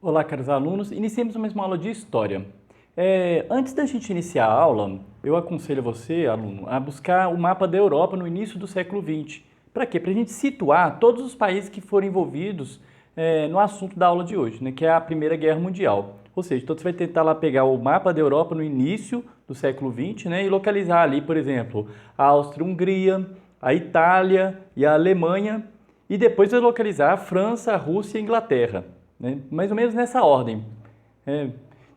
Olá, caros alunos. Iniciemos mais uma aula de História. Antes da gente iniciar a aula, eu aconselho você, aluno, a buscar o mapa da Europa no início do século XX. Para quê? Para a gente situar todos os países que foram envolvidos no assunto da aula de hoje, né, que é a Primeira Guerra Mundial. Ou seja, então você vai tentar lá pegar o mapa da Europa no início do século XX, né, e localizar ali, por exemplo, a Áustria-Hungria, a Itália e a Alemanha, e depois vai localizar a França, a Rússia e a Inglaterra, né? Mais ou menos nessa ordem. É,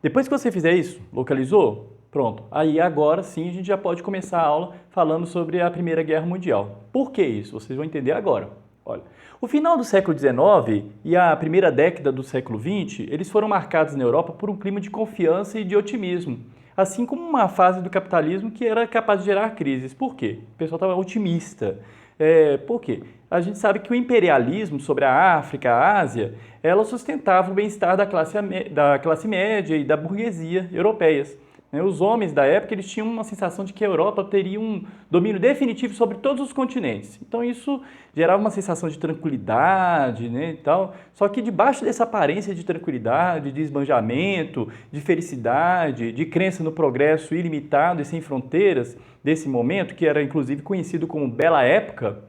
Depois que você fizer isso, localizou? Pronto. Aí agora sim a gente já pode começar a aula falando sobre a Primeira Guerra Mundial. Por que isso? Vocês vão entender agora. Olha, o final do século XIX e a primeira década do século XX, eles foram marcados na Europa por um clima de confiança e de otimismo, assim como uma fase do capitalismo que era capaz de gerar crises. Por quê? O pessoal estava otimista. Por quê? A gente sabe que o imperialismo sobre a África, a Ásia, ela sustentava o bem-estar da classe média e da burguesia europeias. Os homens da época eles tinham uma sensação de que a Europa teria um domínio definitivo sobre todos os continentes. Então isso gerava uma sensação de tranquilidade, né, e tal. Só que debaixo dessa aparência de tranquilidade, de esbanjamento, de felicidade, de crença no progresso ilimitado e sem fronteiras desse momento, que era inclusive conhecido como Bela Época,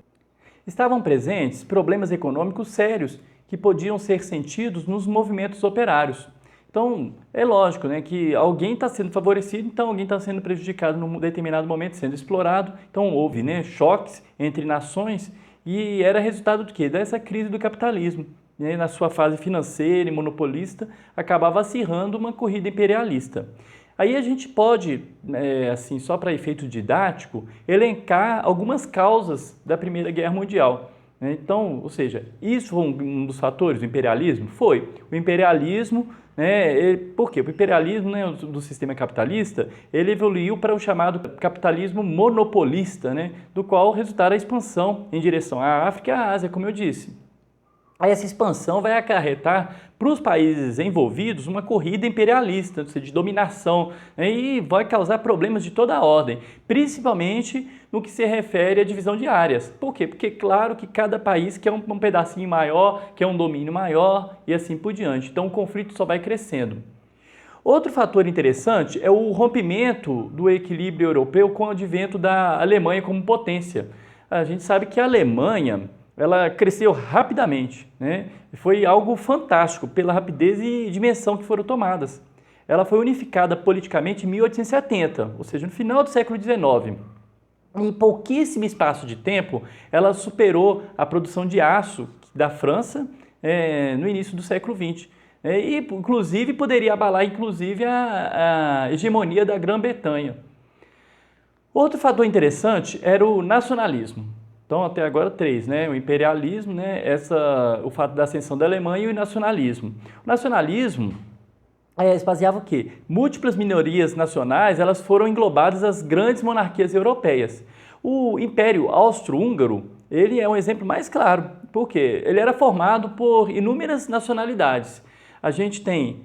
estavam presentes problemas econômicos sérios que podiam ser sentidos nos movimentos operários. Então, é lógico, né, que alguém está sendo favorecido, então alguém está sendo prejudicado num determinado momento, sendo explorado. Então, houve, né, choques entre nações e era resultado do quê? Dessa crise do capitalismo. Né, na sua fase financeira e monopolista, acabava acirrando uma corrida imperialista. Aí a gente pode, assim, só para efeito didático, elencar algumas causas da Primeira Guerra Mundial. Então, ou seja, isso foi um dos fatores do imperialismo? Foi. O imperialismo, né, por quê? O imperialismo, né, do sistema capitalista, ele evoluiu para o chamado capitalismo monopolista, né, do qual resultará a expansão em direção à África e à Ásia, como eu disse. Aí essa expansão vai acarretar para os países envolvidos uma corrida imperialista, ou seja, de dominação, né, e vai causar problemas de toda a ordem, principalmente no que se refere à divisão de áreas. Por quê? Porque claro que cada país quer um pedacinho maior, quer um domínio maior e assim por diante. Então o conflito só vai crescendo. Outro fator interessante é o rompimento do equilíbrio europeu com o advento da Alemanha como potência. A gente sabe que a Alemanha ela cresceu rapidamente, né? Foi algo fantástico pela rapidez e dimensão que foram tomadas. Ela foi unificada politicamente em 1870, ou seja, no final do século XIX. Em pouquíssimo espaço de tempo, ela superou a produção de aço da França no início do século XX. E, inclusive, poderia abalar inclusive a hegemonia da Grã-Bretanha. Outro fator interessante era o nacionalismo. Então, até agora, três, né? O imperialismo, né? O fato da ascensão da Alemanha e o nacionalismo. O nacionalismo esvaziava o quê? Múltiplas minorias nacionais, elas foram englobadas às grandes monarquias europeias. O Império Austro-Húngaro, ele é um exemplo mais claro. Por quê? Ele era formado por inúmeras nacionalidades. A gente tem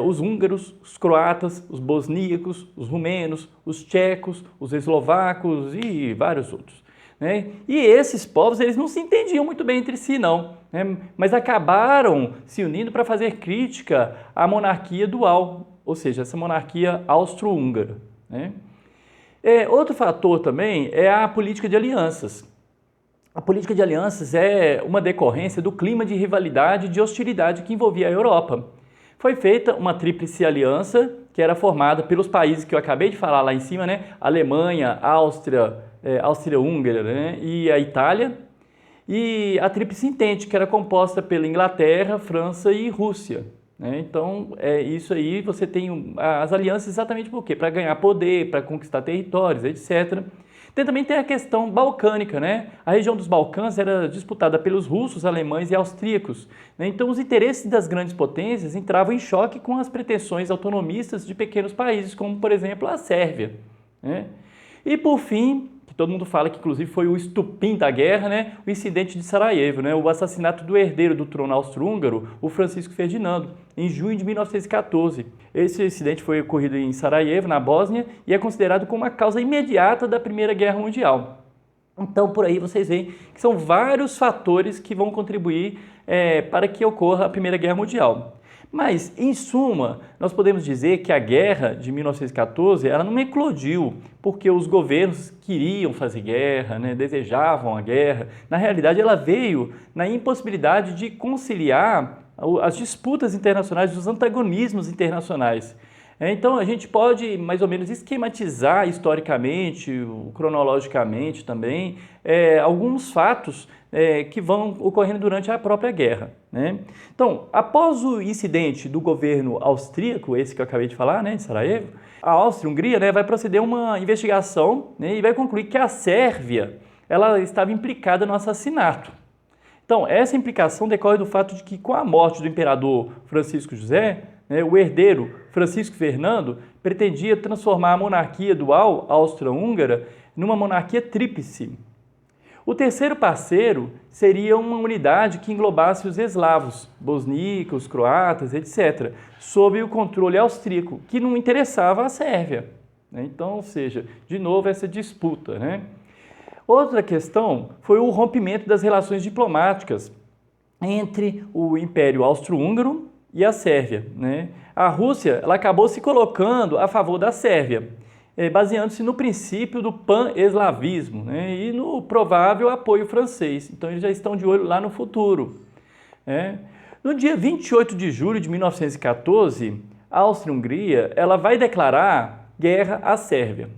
os húngaros, os croatas, os bosníacos, os rumenos, os tchecos, os eslovacos e vários outros. Né? E esses povos eles não se entendiam muito bem entre si, não, né? Mas acabaram se unindo para fazer crítica à monarquia dual, ou seja, essa monarquia austro-húngara. Né? Outro fator também é a política de alianças. A política de alianças é uma decorrência do clima de rivalidade e de hostilidade que envolvia a Europa. Foi feita uma tríplice aliança que era formada pelos países que eu acabei de falar lá em cima, né? Alemanha, Áustria-Húngara, né? E a Itália, e a Tríplice Entente, que era composta pela Inglaterra, França e Rússia. Né? Então, isso aí você tem as alianças exatamente por quê? Para ganhar poder, para conquistar territórios, etc. Também tem a questão balcânica, né? A região dos Balcãs era disputada pelos russos, alemães e austríacos. Né? Então, os interesses das grandes potências entravam em choque com as pretensões autonomistas de pequenos países, como, por exemplo, a Sérvia. Né? E, por fim, que todo mundo fala que, inclusive, foi o estupim da guerra, né? O incidente de Sarajevo, né? O assassinato do herdeiro do trono austro-húngaro, o Francisco Ferdinando, em junho de 1914. Esse incidente foi ocorrido em Sarajevo, na Bósnia, e é considerado como a causa imediata da Primeira Guerra Mundial. Então, por aí vocês veem que são vários fatores que vão contribuir para que ocorra a Primeira Guerra Mundial. Mas, em suma, nós podemos dizer que a guerra de 1914 ela não eclodiu porque os governos queriam fazer guerra, né, desejavam a guerra. Na realidade, ela veio na impossibilidade de conciliar as disputas internacionais, os antagonismos internacionais. Então, a gente pode mais ou menos esquematizar historicamente, cronologicamente também, alguns fatos que vão ocorrendo durante a própria guerra, né? Então, após o incidente do governo austríaco, esse que eu acabei de falar, né, de Sarajevo, a Áustria-Hungria, né, vai proceder a uma investigação, né, e vai concluir que a Sérvia ela estava implicada no assassinato. Então, essa implicação decorre do fato de que, com a morte do imperador Francisco José, né, o herdeiro Francisco Fernando pretendia transformar a monarquia dual austro-húngara numa monarquia tríplice. O terceiro parceiro seria uma unidade que englobasse os eslavos, bosníacos, croatas, etc., sob o controle austríaco, que não interessava à Sérvia, né? Então, ou seja, de novo essa disputa, né? Outra questão foi o rompimento das relações diplomáticas entre o Império Austro-Húngaro e a Sérvia, né? A Rússia ela acabou se colocando a favor da Sérvia, baseando-se no princípio do pan-eslavismo, né, e no provável apoio francês. Então, eles já estão de olho lá no futuro. No dia 28 de julho de 1914, a Áustria-Hungria ela vai declarar guerra à Sérvia.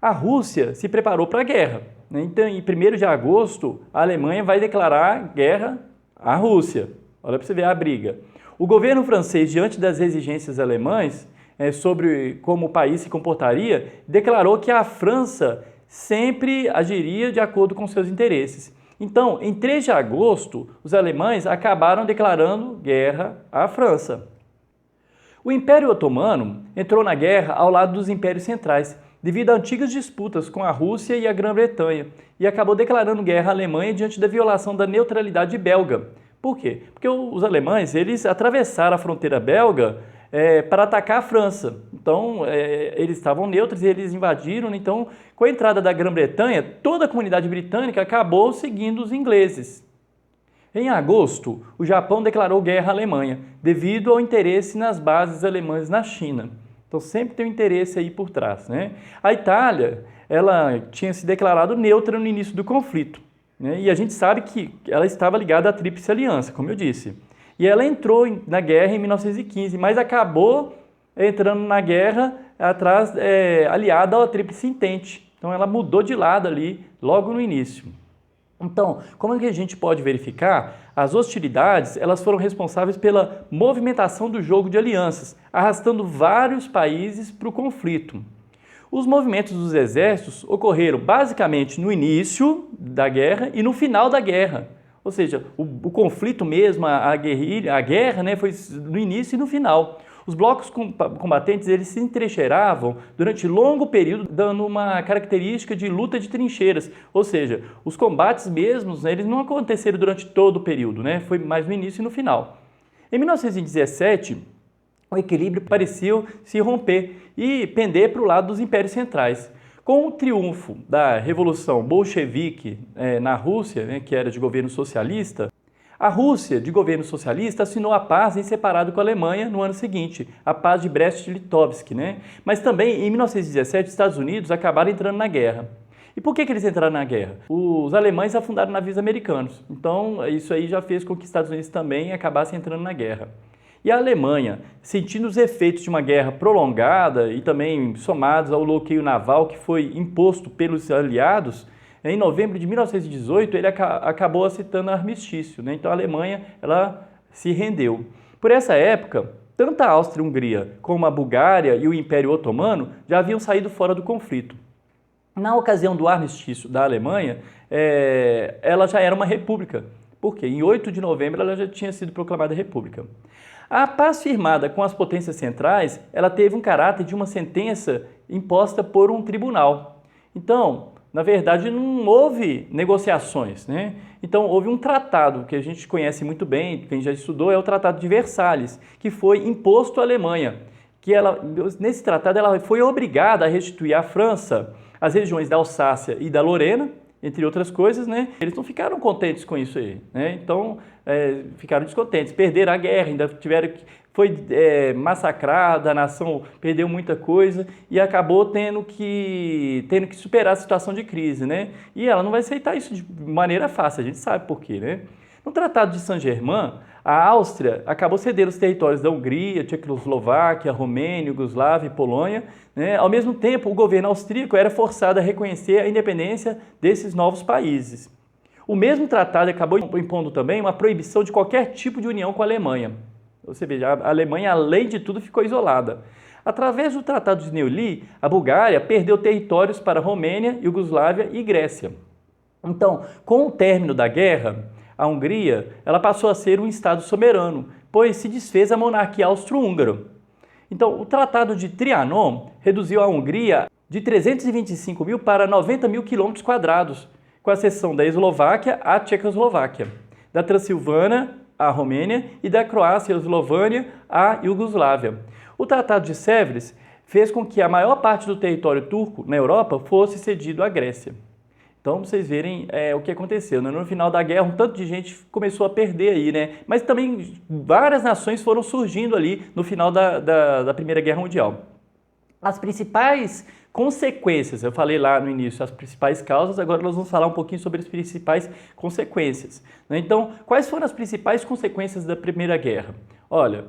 A Rússia se preparou para a guerra, né? Então, em 1º de agosto, a Alemanha vai declarar guerra à Rússia. Olha para você ver a briga. O governo francês, diante das exigências alemãs, sobre como o país se comportaria, declarou que a França sempre agiria de acordo com seus interesses. Então, em 3 de agosto, os alemães acabaram declarando guerra à França. O Império Otomano entrou na guerra ao lado dos impérios centrais, devido a antigas disputas com a Rússia e a Grã-Bretanha, e acabou declarando guerra à Alemanha diante da violação da neutralidade belga. Por quê? Porque os alemães eles atravessaram a fronteira belga para atacar a França. Então, eles estavam neutros e eles invadiram. Então, com a entrada da Grã-Bretanha, toda a comunidade britânica acabou seguindo os ingleses. Em agosto, o Japão declarou guerra à Alemanha, devido ao interesse nas bases alemãs na China. Então, sempre tem um interesse aí por trás, né? A Itália, ela tinha se declarado neutra no início do conflito, né? E a gente sabe que ela estava ligada à Tríplice Aliança, como eu disse. E ela entrou na guerra em 1915, mas acabou entrando na guerra aliada à Tríplice Entente. Então, ela mudou de lado ali logo no início. Então, como é que a gente pode verificar? As hostilidades elas foram responsáveis pela movimentação do jogo de alianças, arrastando vários países para o conflito. Os movimentos dos exércitos ocorreram basicamente no início da guerra e no final da guerra. Ou seja, o conflito mesmo, a guerra, né, foi no início e no final. Os blocos combatentes eles se entrincheiravam durante longo período, dando uma característica de luta de trincheiras. Ou seja, os combates mesmos, né, eles não aconteceram durante todo o período, né, foi mais no início e no final. Em 1917, o equilíbrio pareceu se romper e pender para o lado dos impérios centrais. Com o triunfo da Revolução Bolchevique na Rússia, né, que era de governo socialista, a Rússia, de governo socialista, assinou a paz em separado com a Alemanha no ano seguinte, a paz de Brest-Litovsk, né? Mas também, em 1917, os Estados Unidos acabaram entrando na guerra. E por que eles entraram na guerra? Os alemães afundaram navios americanos. Então, isso aí já fez com que os Estados Unidos também acabassem entrando na guerra. E a Alemanha, sentindo os efeitos de uma guerra prolongada e também somados ao bloqueio naval que foi imposto pelos aliados, em novembro de 1918 ele acabou aceitando armistício, né? Então a Alemanha ela se rendeu. Por essa época, tanto a Áustria-Hungria como a Bulgária e o Império Otomano já haviam saído fora do conflito. Na ocasião do armistício da Alemanha, ela já era uma república, porque em 8 de novembro ela já tinha sido proclamada república. A paz firmada com as potências centrais, ela teve um caráter de uma sentença imposta por um tribunal. Então, na verdade, não houve negociações, né? Então, houve um tratado que a gente conhece muito bem, quem já estudou, é o Tratado de Versalhes, que foi imposto à Alemanha. Nesse tratado, ela foi obrigada a restituir à França as regiões da Alsácia e da Lorena, entre outras coisas, né? Eles não ficaram contentes com isso aí, né? Então, ficaram descontentes, perderam a guerra, ainda tiveram que... Foi massacrada, a nação perdeu muita coisa e acabou tendo que superar a situação de crise, né? E ela não vai aceitar isso de maneira fácil, a gente sabe por quê, né? No Tratado de Saint-Germain, a Áustria acabou cedendo os territórios da Hungria, Tchecoslováquia, Romênia, Iugoslávia e Polônia, né? Ao mesmo tempo, o governo austríaco era forçado a reconhecer a independência desses novos países. O mesmo tratado acabou impondo também uma proibição de qualquer tipo de união com a Alemanha. Você veja, a Alemanha, além de tudo, ficou isolada. Através do Tratado de Neuilly, a Bulgária perdeu territórios para Romênia, Iugoslávia e Grécia. Então, com o término da guerra, a Hungria ela passou a ser um Estado soberano, pois se desfez a monarquia austro-húngara. Então, o Tratado de Trianon reduziu a Hungria de 325 mil para 90 mil quilômetros quadrados, com a cessão da Eslováquia à Tchecoslováquia, da Transilvânia à Romênia e da Croácia e Eslovânia à Iugoslávia. O Tratado de Sèvres fez com que a maior parte do território turco na Europa fosse cedido à Grécia. Então, pra vocês verem o que aconteceu, né? No final da guerra, um tanto de gente começou a perder aí, né? Mas também várias nações foram surgindo ali no final da Primeira Guerra Mundial. As principais consequências, eu falei lá no início as principais causas, agora nós vamos falar um pouquinho sobre as principais consequências, né? Então, quais foram as principais consequências da Primeira Guerra? Olha,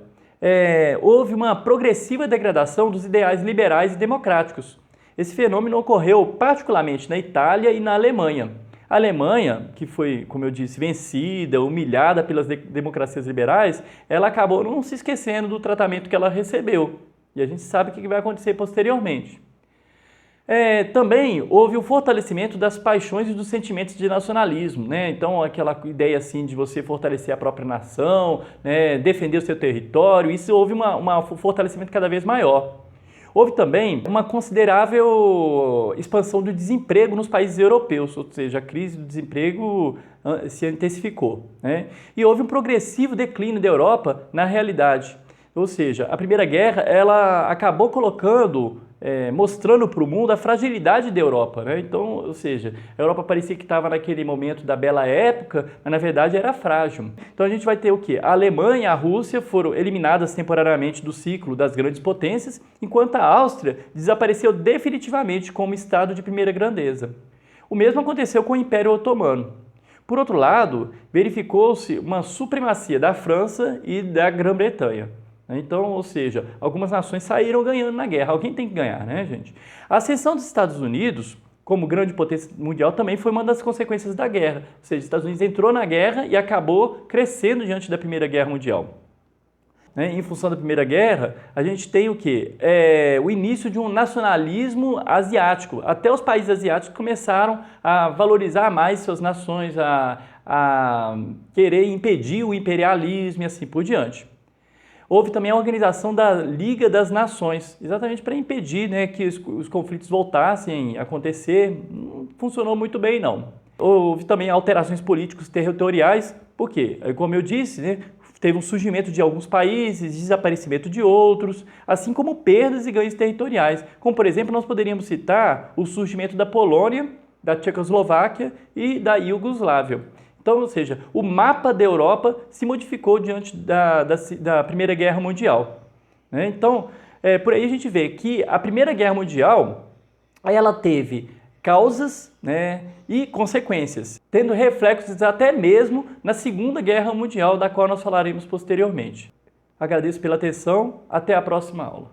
houve uma progressiva degradação dos ideais liberais e democráticos. Esse fenômeno ocorreu particularmente na Itália e na Alemanha. A Alemanha, que foi, como eu disse, vencida, humilhada pelas democracias liberais, ela acabou não se esquecendo do tratamento que ela recebeu. E a gente sabe o que vai acontecer posteriormente. Também houve o fortalecimento das paixões e dos sentimentos de nacionalismo, né? Então, aquela ideia assim de você fortalecer a própria nação, né? Defender o seu território, isso houve um fortalecimento cada vez maior. Houve também uma considerável expansão do desemprego nos países europeus, ou seja, a crise do desemprego se intensificou, né? E houve um progressivo declínio da Europa na realidade. Ou seja, a Primeira Guerra ela acabou mostrando para o mundo a fragilidade da Europa, né? Então, ou seja, a Europa parecia que estava naquele momento da bela época, mas na verdade era frágil. Então a gente vai ter o quê? A Alemanha e a Rússia foram eliminadas temporariamente do ciclo das grandes potências, enquanto a Áustria desapareceu definitivamente como Estado de primeira grandeza. O mesmo aconteceu com o Império Otomano. Por outro lado, verificou-se uma supremacia da França e da Grã-Bretanha. Então, ou seja, algumas nações saíram ganhando na guerra. Alguém tem que ganhar, né, gente? A ascensão dos Estados Unidos como grande potência mundial também foi uma das consequências da guerra. Ou seja, os Estados Unidos entrou na guerra e acabou crescendo diante da Primeira Guerra Mundial. Em função da Primeira Guerra, a gente tem o quê? O início de um nacionalismo asiático. Até os países asiáticos começaram a valorizar mais suas nações, a querer impedir o imperialismo e assim por diante. Houve também a organização da Liga das Nações, exatamente para impedir, né, que os conflitos voltassem a acontecer. Não funcionou muito bem, não. Houve também alterações políticos territoriais, por quê? Como eu disse, né, teve um surgimento de alguns países, desaparecimento de outros, assim como perdas e ganhos territoriais. Como, por exemplo, nós poderíamos citar o surgimento da Polônia, da Tchecoslováquia e da Iugoslávia. Então, ou seja, o mapa da Europa se modificou diante da Primeira Guerra Mundial, né? Então, por aí a gente vê que a Primeira Guerra Mundial ela teve causas, né, e consequências, tendo reflexos até mesmo na Segunda Guerra Mundial, da qual nós falaremos posteriormente. Agradeço pela atenção, até a próxima aula.